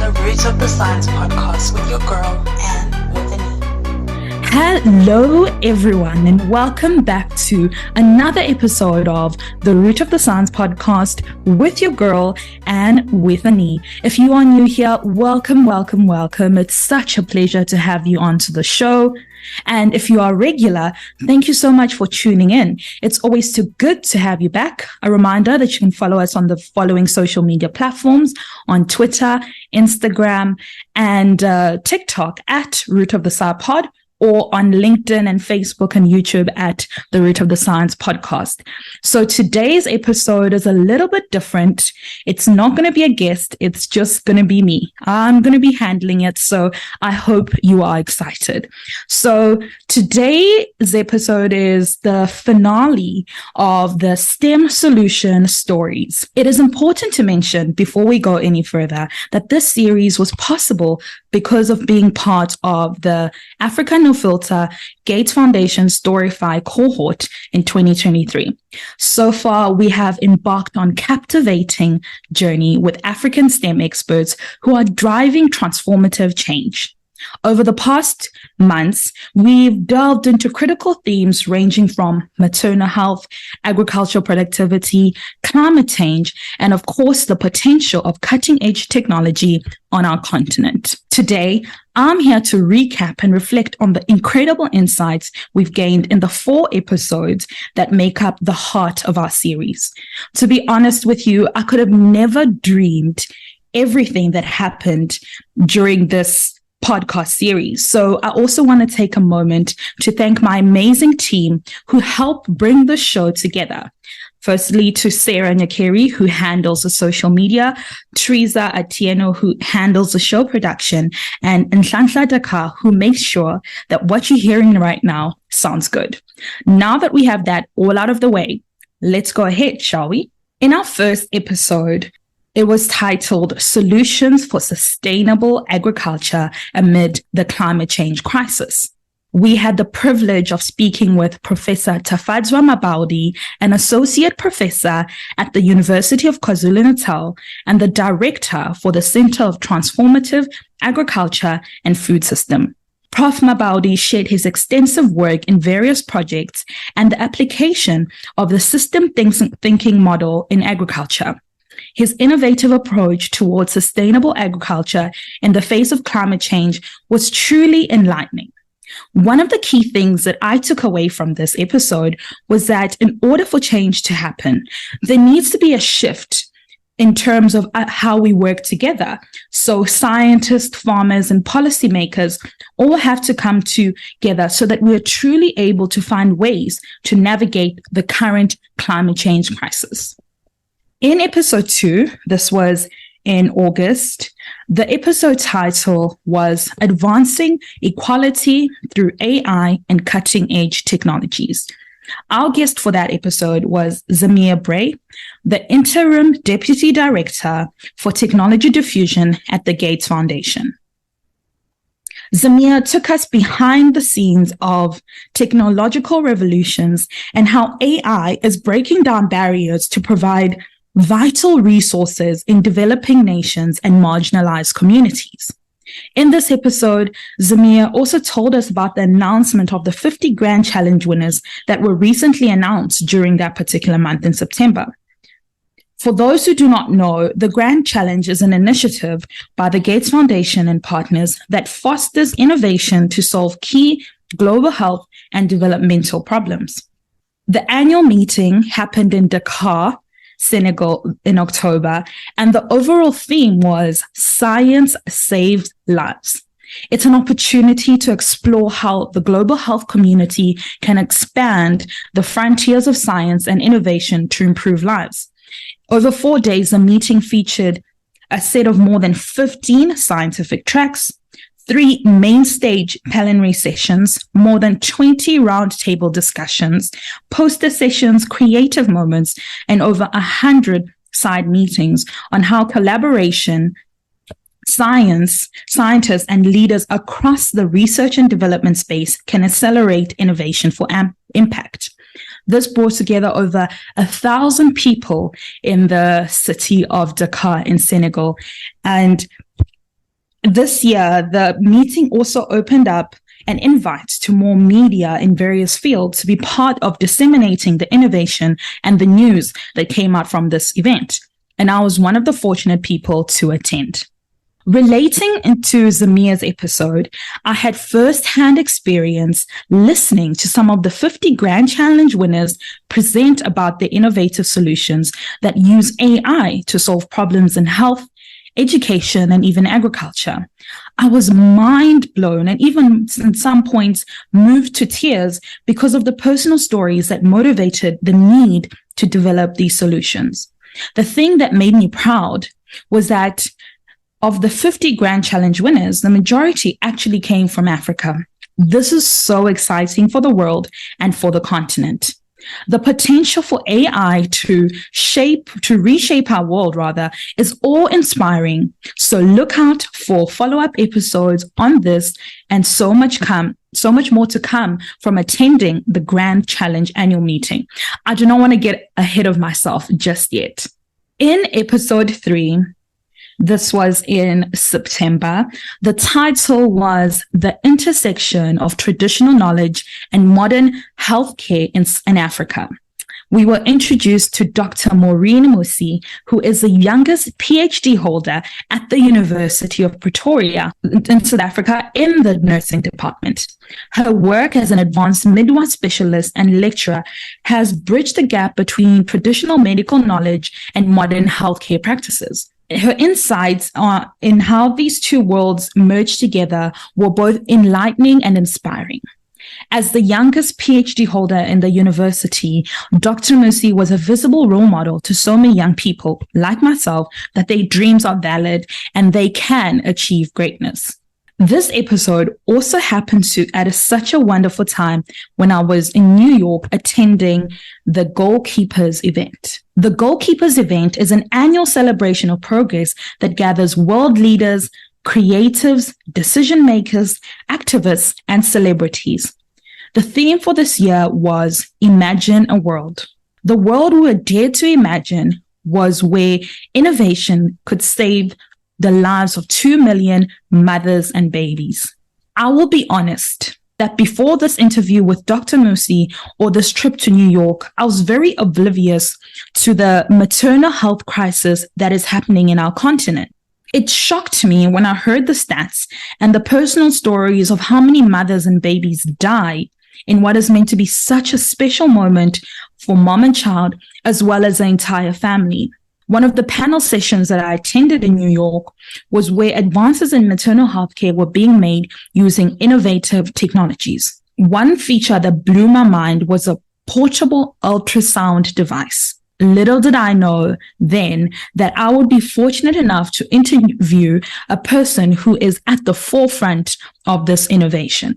the Roots of the Science podcast with your girl, Anne with an E. Hello, everyone, and welcome back to another episode of the Root of the Science podcast with your girl, Anne with an E. If you are new here, welcome. It's such a pleasure to have you onto the show. And if you are regular, thank you so much for tuning in. It's always too good to have you back. A reminder that you can follow us on the following social media platforms on Twitter, Instagram, and TikTok at Root of the Sci Pod, or on LinkedIn and Facebook and YouTube at the Root of the Science podcast. So today's episode is a little bit different. It's not going to be a guest. It's just going to be me. I'm going to be handling it. So I hope you are excited. So today's episode is the finale of the STEM solution stories. It is important to mention before we go any further that this series was possible because of being part of the African No Filter Gates Foundation Storyfy Cohort in 2023. So far, we have embarked on captivating journey with African STEM experts who are driving transformative change. Over the past months, we've delved into critical themes ranging from maternal health, agricultural productivity, climate change, and of course, the potential of cutting-edge technology on our continent. Today, I'm here to recap and reflect on the incredible insights we've gained in the 4 episodes that make up the heart of our series. To be honest with you, I could have never dreamed everything that happened during this podcast series. So I also want to take a moment to thank my amazing team who helped bring the show together. Firstly, to Sarah Nyakeri, who handles the social media, Teresa Atieno, who handles the show production, and Nhlanhla Dakar, who makes sure that what you're hearing right now sounds good. Now that we have that all out of the way, let's go ahead, shall we? In our first episode, it was titled Solutions for Sustainable Agriculture Amid the Climate Change Crisis. We had the privilege of speaking with Professor Tafadzwa Mabaudi, an associate professor at the University of KwaZulu-Natal and the director for the Center of Transformative Agriculture and Food System. Prof. Mabaudi shared his extensive work in various projects and the application of the system thinking model in agriculture. His innovative approach towards sustainable agriculture in the face of climate change was truly enlightening. One of the key things that I took away from this episode was that in order for change to happen, there needs to be a shift in terms of how we work together. So scientists, farmers, and policymakers all have to come together so that we're truly able to find ways to navigate the current climate change crisis. In episode 2, this was in August, the episode title was Advancing Equality Through AI and Cutting-Edge Technologies. Our guest for that episode was Zameer Bray, the Interim Deputy Director for Technology Diffusion at the Gates Foundation. Zameer took us behind the scenes of technological revolutions and how AI is breaking down barriers to provide vital resources in developing nations and marginalized communities. In this episode, Zameer also told us about the announcement of the 50 Grand Challenge winners that were recently announced during that particular month in September. For those who do not know, the Grand Challenge is an initiative by the Gates Foundation and partners that fosters innovation to solve key global health and developmental problems. The annual meeting happened in Dakar, Senegal in October, and the overall theme was Science Saves Lives. It's an opportunity to explore how the global health community can expand the frontiers of science and innovation to improve lives. Over 4 days, the meeting featured a set of more than 15 scientific tracks, 3 main stage plenary sessions, more than 20 roundtable discussions, poster sessions, creative moments, and over 100 side meetings on how collaboration, scientists, and leaders across the research and development space can accelerate innovation for impact. This brought together over 1,000 people in the city of Dakar in Senegal. And This year, the meeting also opened up an invite to more media in various fields to be part of disseminating the innovation and the news that came out from this event. And I was one of the fortunate people to attend. Relating into Zameer's episode, I had first-hand experience listening to some of the 50 Grand Challenge winners present about their innovative solutions that use AI to solve problems in health, education, and even agriculture. I was mind blown and even at some points moved to tears because of the personal stories that motivated the need to develop these solutions. The thing that made me proud was that of the 50 Grand Challenge winners, the majority actually came from Africa. This is so exciting for the world and for the continent. The potential for AI to reshape our world, is awe-inspiring. So look out for follow-up episodes on this and so much more to come from attending the Grand Challenge annual meeting. I do not want to get ahead of myself just yet. In episode 3, this was in September. The title was The Intersection of Traditional Knowledge and Modern Healthcare in Africa. We were introduced to Dr. Maureen Musie, who is the youngest PhD holder at the University of Pretoria in South Africa in the nursing department. Her work as an advanced midwife specialist and lecturer has bridged the gap between traditional medical knowledge and modern healthcare practices. Her insights in how these two worlds merge together were both enlightening and inspiring. As the youngest PhD holder in the university, Dr. Musie was a visible role model to so many young people like myself that their dreams are valid and they can achieve greatness. This episode also happened at such a wonderful time when I was in New York attending the Goalkeepers event. The Goalkeepers event is an annual celebration of progress that gathers world leaders, creatives, decision makers, activists, and celebrities. The theme for this year was Imagine a World. The world we were dared to imagine was where innovation could save the lives of 2 million mothers and babies. I will be honest that before this interview with Dr. Musie or this trip to New York, I was very oblivious to the maternal health crisis that is happening in our continent. It shocked me when I heard the stats and the personal stories of how many mothers and babies die in what is meant to be such a special moment for mom and child, as well as the entire family. One of the panel sessions that I attended in New York was where advances in maternal health care were being made using innovative technologies. One feature that blew my mind was a portable ultrasound device. Little did I know then that I would be fortunate enough to interview a person who is at the forefront of this innovation.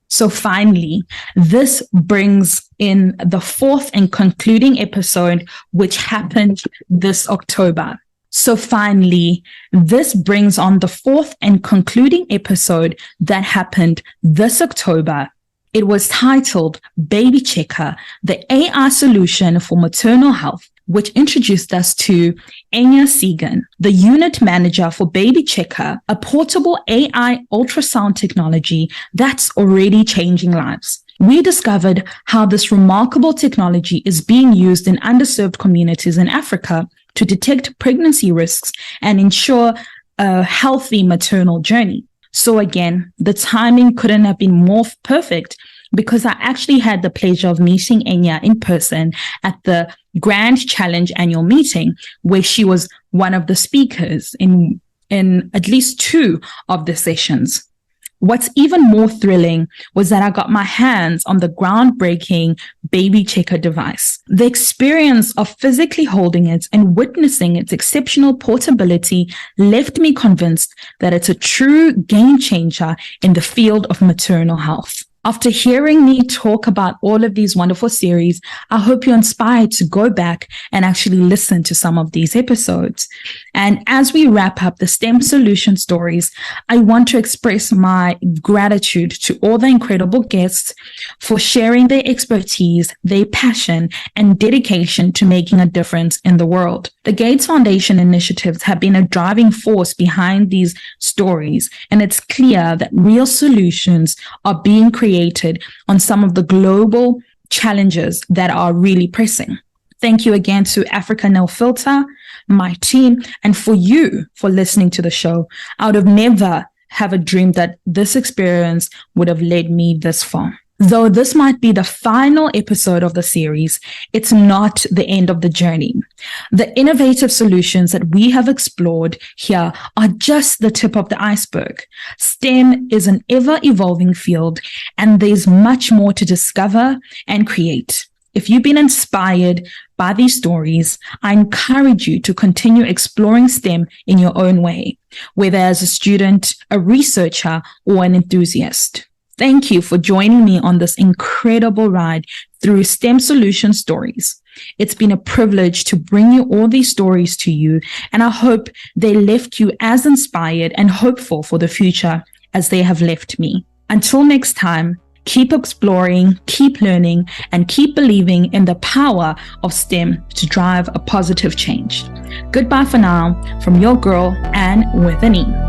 So finally, this brings in the fourth and concluding episode, which happened this October. So finally, this brings on the fourth and concluding episode that happened this October. It was titled Baby Checker, the AI solution for maternal health, which introduced us to Enya Seguin, the unit manager for Baby Checker, a portable AI ultrasound technology that's already changing lives. We discovered how this remarkable technology is being used in underserved communities in Africa to detect pregnancy risks and ensure a healthy maternal journey. So again, the timing couldn't have been more perfect because I actually had the pleasure of meeting Enya in person at the Grand Challenge annual meeting, where she was one of the speakers in at least 2 of the sessions. What's even more thrilling was that I got my hands on the groundbreaking Baby Checker device. The experience of physically holding it and witnessing its exceptional portability left me convinced that it's a true game changer in the field of maternal health. After hearing me talk about all of these wonderful series, I hope you're inspired to go back and actually listen to some of these episodes. And as we wrap up the STEM solution stories, I want to express my gratitude to all the incredible guests for sharing their expertise, their passion, and dedication to making a difference in the world. The Gates Foundation initiatives have been a driving force behind these stories, and it's clear that real solutions are being created on some of the global challenges that are really pressing. Thank you again to Africa No Filter, my team, and for you for listening to the show. I would have never have a dream that this experience would have led me this far. Though this might be the final episode of the series, it's not the end of the journey. The innovative solutions that we have explored here are just the tip of the iceberg. STEM is an ever-evolving field, and there's much more to discover and create. If you've been inspired by these stories, I encourage you to continue exploring STEM in your own way, whether as a student, a researcher, or an enthusiast. Thank you for joining me on this incredible ride through STEM solution stories. It's been a privilege to bring you all these stories to you, and I hope they left you as inspired and hopeful for the future as they have left me. Until next time, keep exploring, keep learning, and keep believing in the power of STEM to drive a positive change. Goodbye for now from your girl, Anne with an E.